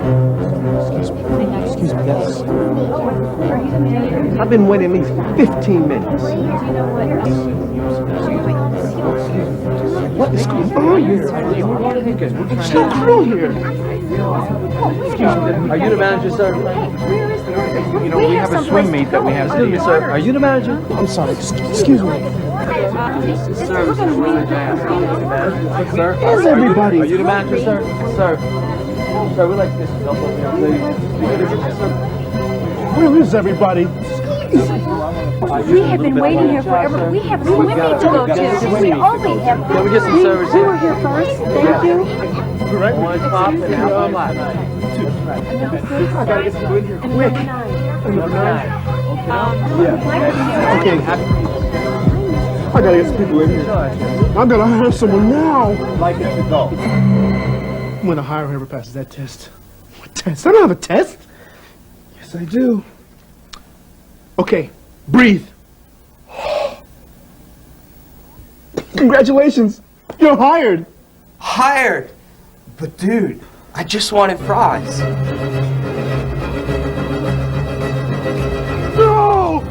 Excuse me, yes. I've been waiting at least 15 minutes. What is going on here? There's no crew here. Excuse me, are you the manager, sir? You know, we have a swim meet that we have to do. Excuse me, sir, are you the manager? I'm sorry, excuse me. Sir, where's everybody? Are you the manager, sir? Sir, we'd like this help over here, please. Where is everybody? We have been waiting here forever. We have a swim meet to go to. We only have. Can we get some service here? We were here first. Thank you. Right. One pop and half black. I gotta get some food here quick. Number 9. Yeah. Okay. I gotta get some people in here. I gotta hire someone now. Like it to go. I'm gonna hire whoever passes that test. What test? I don't have a test. Yes, I do. Okay, breathe. Congratulations. You're hired. Hired? But dude, I just wanted fries. No!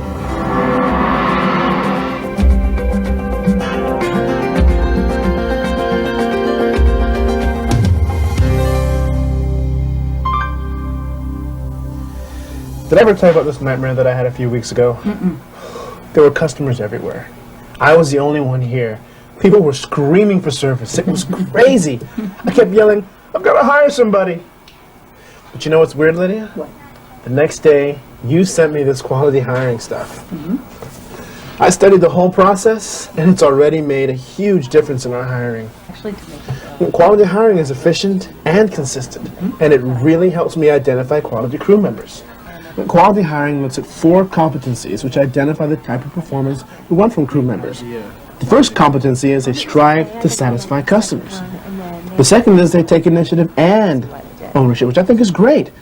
Did I ever tell you about this nightmare that I had a few weeks ago? There were customers everywhere. I was the only one here. People were screaming for service. It was crazy. I kept yelling, I've got to hire somebody. But you know what's weird, Lydia? What? The next day, you sent me this quality hiring stuff. I studied the whole process, and it's already made a huge difference in our hiring. Actually, quality hiring is efficient and consistent, and it really helps me identify quality crew members. Quality hiring looks at 4 competencies which identify the type of performance we want from crew members. The first competency is they strive to satisfy customers. The second is they take initiative and ownership, which I think is great.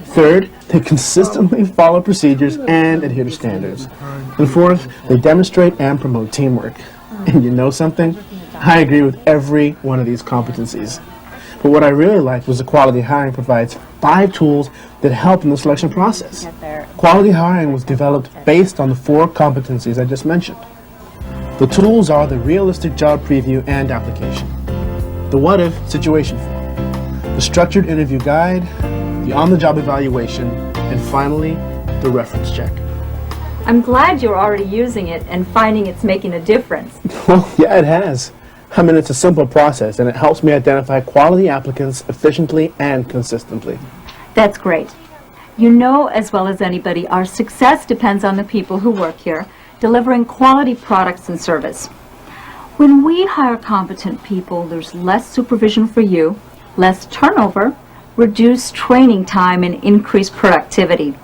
Third, they consistently follow procedures and adhere to standards. And fourth, they demonstrate and promote teamwork. And you know something? I agree with every one of these competencies. But what I really liked was the quality hiring provides 5 tools that help in the selection process. Quality hiring was developed based on the 4 competencies I just mentioned. The tools are the realistic job preview and application, the what-if situation form, the structured interview guide, the on-the-job evaluation, and finally, the reference check. I'm glad you're already using it and finding it's making a difference. Well, yeah, it has. I mean, it's a simple process, and it helps me identify quality applicants efficiently and consistently. That's great. You know as well as anybody, our success depends on the people who work here, delivering quality products and service. When we hire competent people, there's less supervision for you, less turnover, reduced training time, and increased productivity.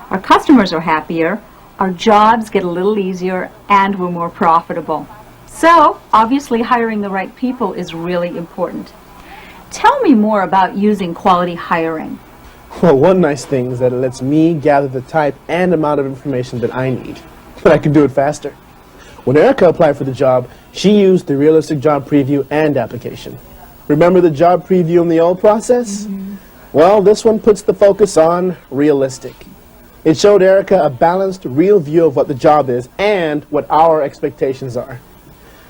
Our customers are happier, our jobs get a little easier, and we're more profitable. So, obviously, hiring the right people is really important. Tell me more about using quality hiring. Well, one nice thing is that it lets me gather the type and amount of information that I need, but I can do it faster. When Erica applied for the job, she used the realistic job preview and application. Remember the job preview in the old process? Well, this one puts the focus on realistic. It showed Erica a balanced, real view of what the job is and what our expectations are.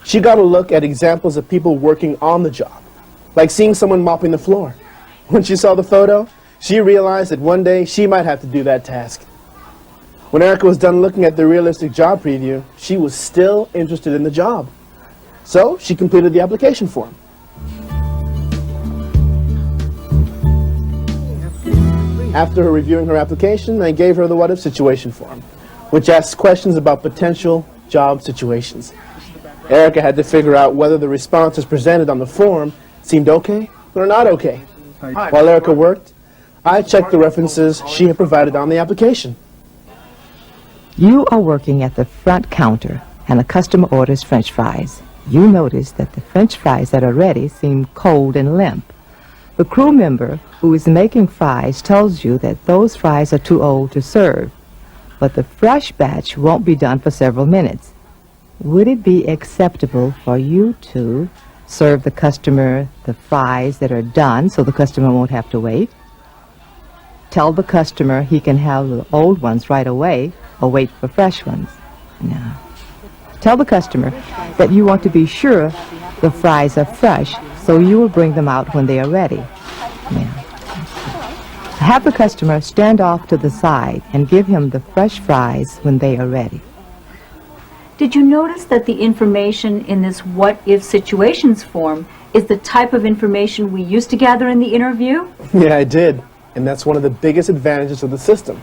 She got a look at examples of people working on the job, like seeing someone mopping the floor. When she saw the photo, she realized that one day she might have to do that task. When Erica was done looking at the realistic job preview, she was still interested in the job. So she completed the application form. After reviewing her application, I gave her the what-if situation form, which asks questions about potential job situations. Erica had to figure out whether the responses presented on the form seemed okay or not okay. While Erica worked, I checked the references she had provided on the application. You are working at the front counter, and a customer orders French fries. You notice that the French fries that are ready seem cold and limp. The crew member who is making fries tells you that those fries are too old to serve, but the fresh batch won't be done for several minutes. Would it be acceptable for you to serve the customer the fries that are done so the customer won't have to wait? Tell the customer he can have the old ones right away or wait for fresh ones. Now, tell the customer that you want to be sure the fries are fresh, so you will bring them out when they are ready. Now, have the customer stand off to the side and give him the fresh fries when they are ready. Did you notice that the information in this what-if situations form is the type of information we used to gather in the interview? Yeah, I did. And that's one of the biggest advantages of the system.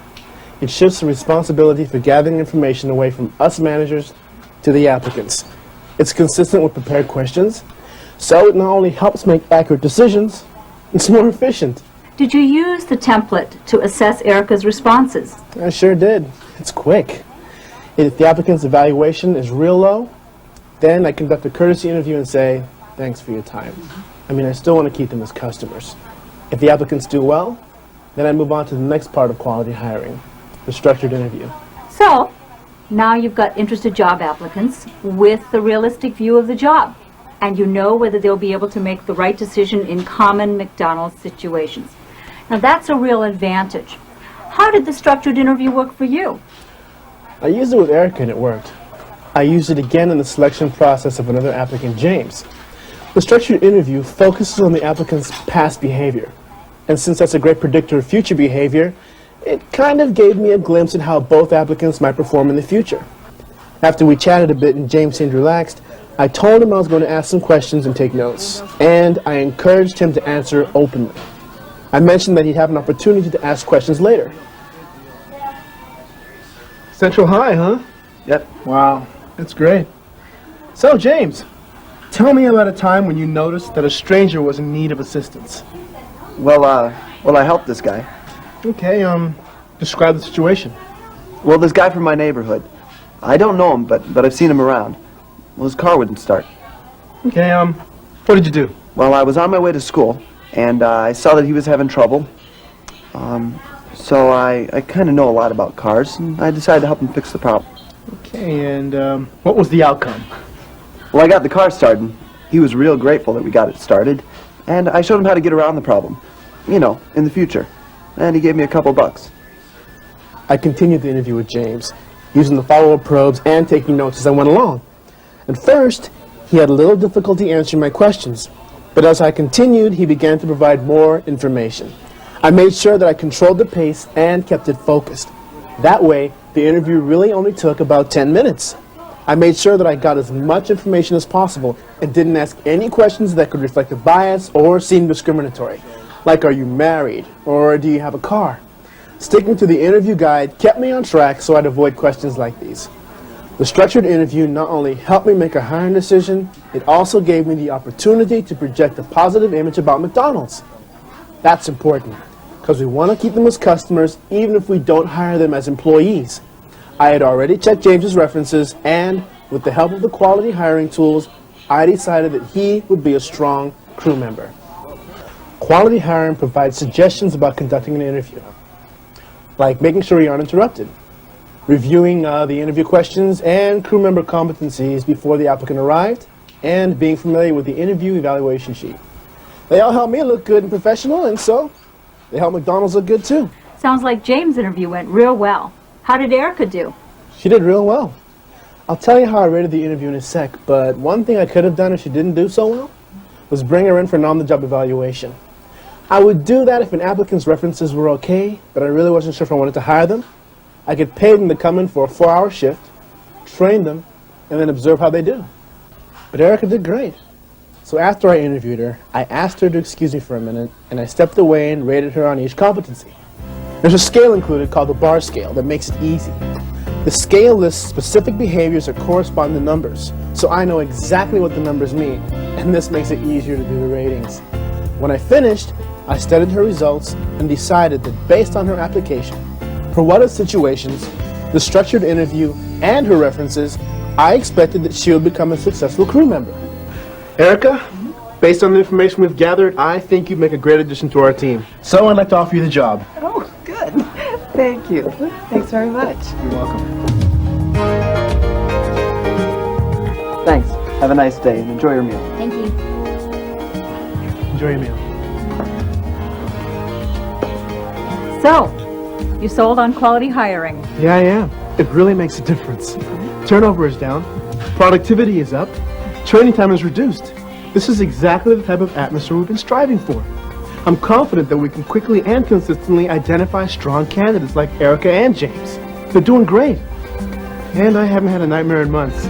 It shifts the responsibility for gathering information away from us managers to the applicants. It's consistent with prepared questions, so it not only helps make accurate decisions, it's more efficient. Did you use the template to assess Erica's responses? I sure did. It's quick. If the applicant's evaluation is real low, then I conduct a courtesy interview and say, thanks for your time. I still want to keep them as customers. If the applicants do well, then I move on to the next part of quality hiring, the structured interview. So, now you've got interested job applicants with the realistic view of the job, and you know whether they'll be able to make the right decision in common McDonald's situations. Now that's a real advantage. How did the structured interview work for you? I used it with Erica and it worked. I used it again in the selection process of another applicant, James. The structured interview focuses on the applicant's past behavior. And since that's a great predictor of future behavior, it kind of gave me a glimpse at how both applicants might perform in the future. After we chatted a bit and James seemed relaxed, I told him I was going to ask some questions and take notes. And I encouraged him to answer openly. I mentioned that he'd have an opportunity to ask questions later. Central High, huh? Yep. Wow, that's great. So, James, tell me about a time when you noticed that a stranger was in need of assistance. Well, I helped this guy. Okay, describe the situation. Well, this guy from my neighborhood. I don't know him, but I've seen him around. Well, his car wouldn't start. Okay, what did you do? Well, I was on my way to school, and I saw that he was having trouble. So I kind of know a lot about cars, and I decided to help him fix the problem. Okay, and what was the outcome? Well, I got the car started. He was real grateful that we got it started, and I showed him how to get around the problem, in the future. And he gave me a couple bucks. I continued the interview with James, using the follow-up probes and taking notes as I went along. At first, he had a little difficulty answering my questions, but as I continued, he began to provide more information. I made sure that I controlled the pace and kept it focused. That way, the interview really only took about 10 minutes. I made sure that I got as much information as possible and didn't ask any questions that could reflect a bias or seem discriminatory, like are you married or do you have a car? Sticking to the interview guide kept me on track so I'd avoid questions like these. The structured interview not only helped me make a hiring decision, it also gave me the opportunity to project a positive image about McDonald's. That's important, because we want to keep them as customers even if we don't hire them as employees. I had already checked James's references, and with the help of the quality hiring tools, I decided that he would be a strong crew member. Quality hiring provides suggestions about conducting an interview, like making sure you aren't interrupted, reviewing the interview questions and crew member competencies before the applicant arrived, and being familiar with the interview evaluation sheet. They all help me look good and professional, and so they help McDonald's look good too. Sounds like James' interview went real well. How did Erica do? She did real well. I'll tell you how I rated the interview in a sec, but one thing I could have done if she didn't do so well was bring her in for an on-the-job evaluation. I would do that if an applicant's references were okay, but I really wasn't sure if I wanted to hire them. I could pay them to come in for a 4-hour shift, train them, and then observe how they do. But Erica did great. So after I interviewed her, I asked her to excuse me for a minute, and I stepped away and rated her on each competency. There's a scale included called the bar scale that makes it easy. The scale lists specific behaviors that correspond to numbers, so I know exactly what the numbers mean, and this makes it easier to do the ratings. When I finished, I studied her results and decided that based on her application, for what if situations, the structured interview, and her references, I expected that she would become a successful crew member. Erica, based on the information we've gathered, I think you'd make a great addition to our team. So I'd like to offer you the job. Oh, good. Thank you. Thanks very much. You're welcome. Thanks. Have a nice day and enjoy your meal. Thank you. Enjoy your meal. So, you sold on quality hiring. Yeah, I am. It really makes a difference. Turnover is down, productivity is up, training time is reduced. This is exactly the type of atmosphere we've been striving for. I'm confident that we can quickly and consistently identify strong candidates like Erica and James. They're doing great. And I haven't had a nightmare in months.